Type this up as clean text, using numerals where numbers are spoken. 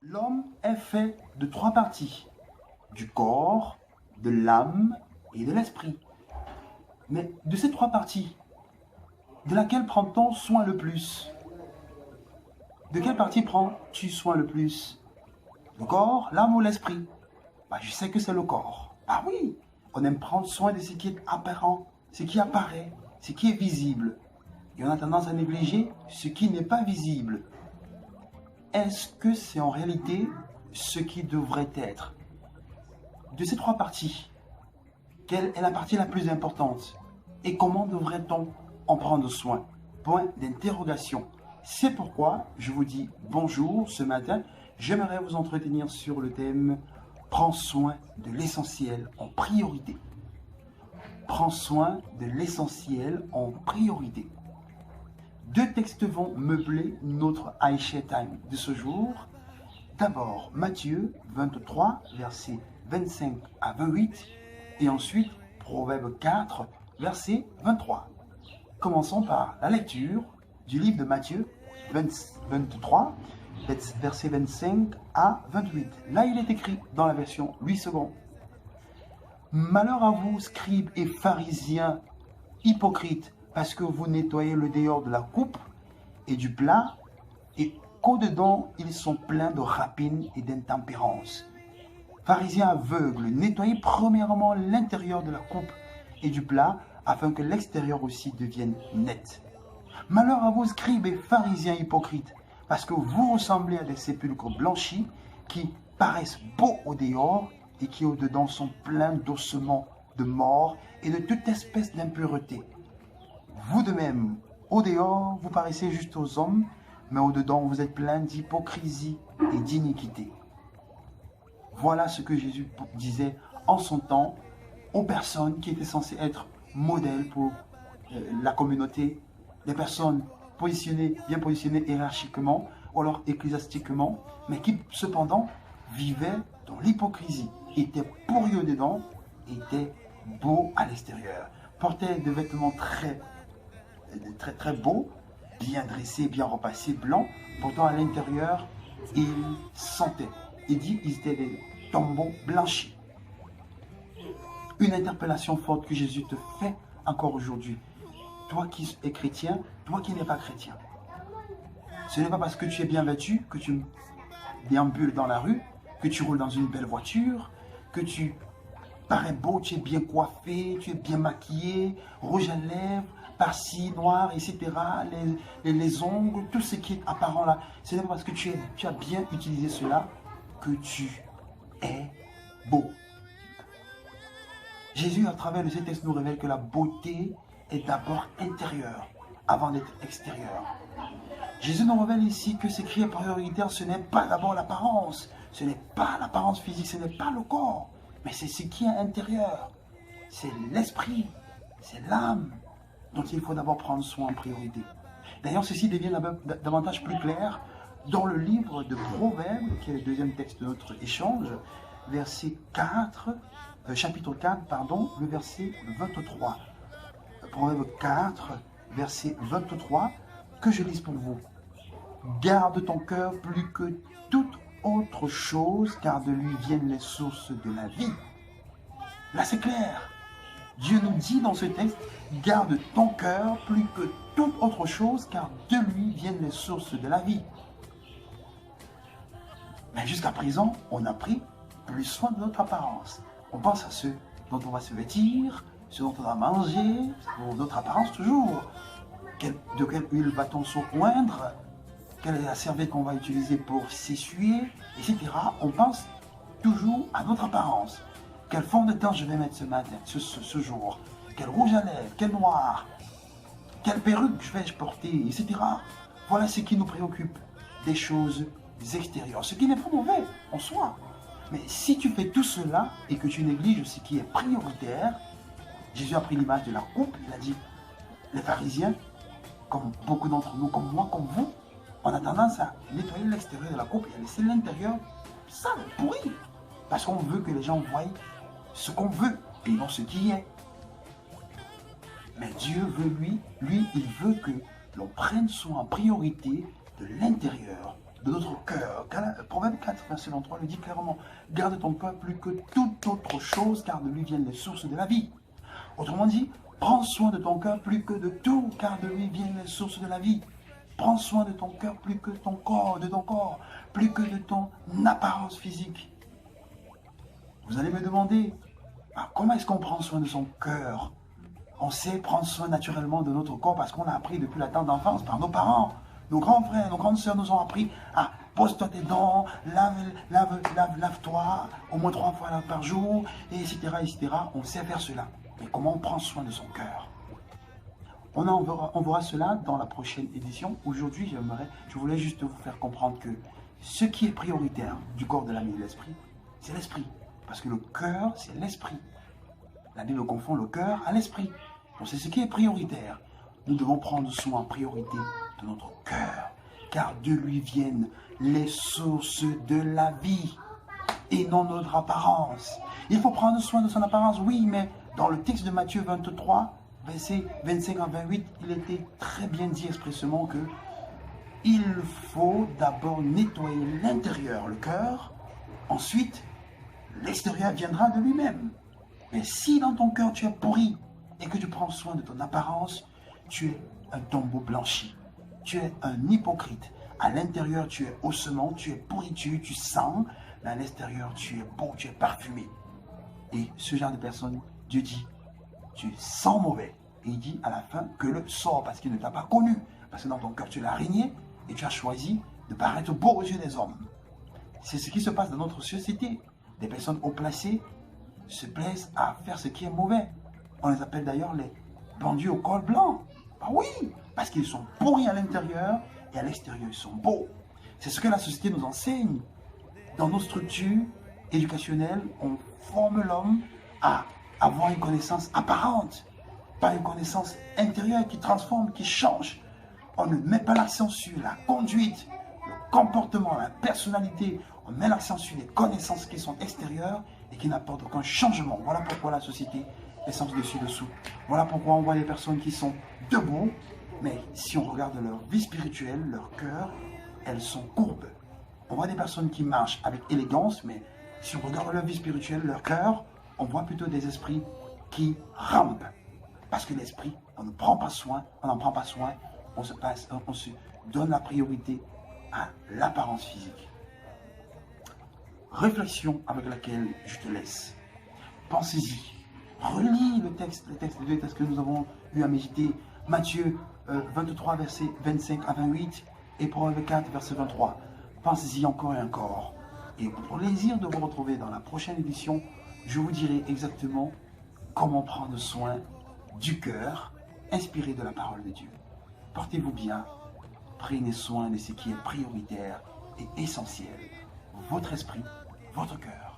L'homme est fait de trois parties, du corps, de l'âme et de l'esprit. Mais de ces trois parties, de laquelle prend-on soin le plus? De quelle partie prends-tu soin le plus? Le corps, l'âme ou l'esprit? Je sais que c'est le corps. Ah oui, on aime prendre soin de ce qui est apparent, ce qui apparaît, ce qui est visible. Et on a tendance à négliger ce qui n'est pas visible. Est-ce que c'est en réalité ce qui devrait être? De ces trois parties, quelle est la partie la plus importante? Et comment devrait-on en prendre soin? Point d'interrogation. C'est pourquoi je vous dis bonjour ce matin. J'aimerais vous entretenir sur le thème « Prends soin de l'essentiel en priorité ». Prends soin de l'essentiel en priorité. Deux textes vont meubler notre Aïcha Time de ce jour. D'abord, Matthieu 23, versets 25 à 28, et ensuite, Proverbe 4, verset 23. Commençons par la lecture du livre de Matthieu 23, versets 25 à 28. Là, il est écrit dans la version 8 secondes. « Malheur à vous, scribes et pharisiens, hypocrites, parce que vous nettoyez le dehors de la coupe et du plat, et qu'au-dedans, ils sont pleins de rapines et d'intempérance. Pharisiens aveugles, nettoyez premièrement l'intérieur de la coupe et du plat, afin que l'extérieur aussi devienne net. Malheur à vous, scribes et pharisiens hypocrites, parce que vous ressemblez à des sépulcres blanchis qui paraissent beaux au dehors et qui au-dedans sont pleins d'ossements de mort et de toute espèce d'impureté. Vous de même, au dehors, vous paraissez juste aux hommes, mais au-dedans, vous êtes plein d'hypocrisie et d'iniquité. » Voilà ce que Jésus disait en son temps aux personnes qui étaient censées être modèles pour la communauté, des personnes bien positionnées hiérarchiquement ou alors ecclésiastiquement, mais qui cependant vivaient dans l'hypocrisie, étaient pourris dedans, étaient beaux à l'extérieur, portaient des vêtements très beaux, bien dressés, bien repassés, blancs, pourtant à l'intérieur, ils sentaient. Il dit qu'ils étaient des tombeaux blanchis. Une interpellation forte que Jésus te fait encore aujourd'hui. Toi qui es chrétien, toi qui n'es pas chrétien. Ce n'est pas parce que tu es bien vêtu, que tu déambules dans la rue, que tu roules dans une belle voiture, que tu parais beau, tu es bien coiffé, tu es bien maquillé, rouge à lèvres, par-ci, noir, etc. Les ongles, tout ce qui est apparent là. Ce n'est pas parce que tu as bien utilisé cela que tu es beau. Jésus, à travers de ces textes, nous révèle que la beauté est d'abord intérieure, avant d'être extérieure. Jésus nous révèle ici que ce qui est prioritaire, ce n'est pas d'abord l'apparence, ce n'est pas l'apparence physique, ce n'est pas le corps, mais c'est ce qui est intérieur. C'est l'esprit, c'est l'âme dont il faut d'abord prendre soin en priorité. D'ailleurs, ceci devient davantage plus clair dans le livre de Proverbes, qui est le deuxième texte de notre échange, chapitre 4, le verset 23. Proverbe 4, verset 23, que je lise pour vous. Garde ton cœur plus que toute autre chose, car de lui viennent les sources de la vie. Là, c'est clair. Dieu nous dit dans ce texte, garde ton cœur plus que toute autre chose, car de lui viennent les sources de la vie. Mais jusqu'à présent, on a pris plus soin de notre apparence. On pense à ce dont on va se vêtir, ce dont on va manger, pour notre apparence toujours. De quelle huile va-t-on se oindre? Quelle est la serviette qu'on va utiliser pour s'essuyer, etc. On pense toujours à notre apparence. Quel fond de teint je vais mettre ce matin, ce jour? Quel rouge à lèvres, quel noir? Quelle perruque vais-je porter, etc. Voilà ce qui nous préoccupe, des choses extérieures. Ce qui n'est pas mauvais en soi. Mais si tu fais tout cela et que tu négliges ce qui est prioritaire, Jésus a pris l'image de la coupe, il a dit, les pharisiens, comme beaucoup d'entre nous, comme moi, comme vous, on a tendance à nettoyer l'extérieur de la coupe et à laisser l'intérieur sale, pourri. Parce qu'on veut que les gens voient ce qu'on veut et non ce qui est. Mais Dieu veut, lui, il veut que l'on prenne soin en priorité de l'intérieur, de notre cœur. Proverbe 4, verset 23 le dit clairement. Garde ton cœur plus que toute autre chose, car de lui viennent les sources de la vie. Autrement dit, prends soin de ton cœur plus que de tout, car de lui viennent les sources de la vie. Prends soin de ton cœur plus que de ton corps, plus que de ton apparence physique. Vous allez me demander, comment est-ce qu'on prend soin de son cœur? On sait prendre soin naturellement de notre corps parce qu'on a appris depuis la tendre enfance par nos parents. Nos grands frères, nos grandes sœurs nous ont appris à pose-toi tes dents, lave-toi au moins 3 fois par jour, etc., etc. On sait faire cela. Mais comment on prend soin de son cœur? On verra cela dans la prochaine édition. Aujourd'hui, je voulais juste vous faire comprendre que ce qui est prioritaire du corps, de l'âme et de l'esprit, c'est l'esprit. Parce que le cœur, c'est l'esprit. La Bible confond le cœur à l'esprit. Donc c'est ce qui est prioritaire. Nous devons prendre soin en priorité de notre cœur. Car de lui viennent les sources de la vie et non notre apparence. Il faut prendre soin de son apparence, oui, mais dans le texte de Matthieu 23, versets 25 à 28, il était très bien dit expressément que il faut d'abord nettoyer l'intérieur, le cœur, ensuite l'extérieur viendra de lui-même. Mais si dans ton cœur tu es pourri et que tu prends soin de ton apparence, tu es un tombeau blanchi. Tu es un hypocrite. À l'intérieur, tu es ossement, tu es pourriture, tu sens, mais à l'extérieur, tu es beau, tu es parfumé. Et ce genre de personne, Dieu dit, tu sens mauvais. Et il dit à la fin que le sort parce qu'il ne t'a pas connu. Parce que dans ton cœur, tu l'as régné et tu as choisi de paraître beau aux yeux des hommes. C'est ce qui se passe dans notre société. Des personnes haut placées se plaisent à faire ce qui est mauvais. On les appelle d'ailleurs les bandits au col blanc. Ah oui, parce qu'ils sont pourris à l'intérieur et à l'extérieur, ils sont beaux. C'est ce que la société nous enseigne. Dans nos structures éducationnelles, on forme l'homme à avoir une connaissance apparente, pas une connaissance intérieure qui transforme, qui change. On ne met pas l'accent sur la conduite, le comportement, la personnalité. On met l'accent sur les connaissances qui sont extérieures et qui n'apportent aucun changement. Voilà pourquoi la société est sans dessus-dessous. Voilà pourquoi on voit des personnes qui sont debout, mais si on regarde leur vie spirituelle, leur cœur, elles sont courbes. On voit des personnes qui marchent avec élégance, mais si on regarde leur vie spirituelle, leur cœur, on voit plutôt des esprits qui rampent. Parce que l'esprit, on ne prend pas soin, on n'en prend pas soin, on se donne la priorité à l'apparence physique. Réflexion avec laquelle je te laisse. Pensez-y. Relis le texte que nous avons eu à méditer. Matthieu 23, verset 25 à 28 et Proverbe 4, verset 23. Pensez-y encore et encore. Et pour le plaisir de vous retrouver dans la prochaine édition, je vous dirai exactement comment prendre soin du cœur inspiré de la parole de Dieu. Portez-vous bien, prenez soin de ce qui est prioritaire et essentiel. Votre esprit, votre cœur.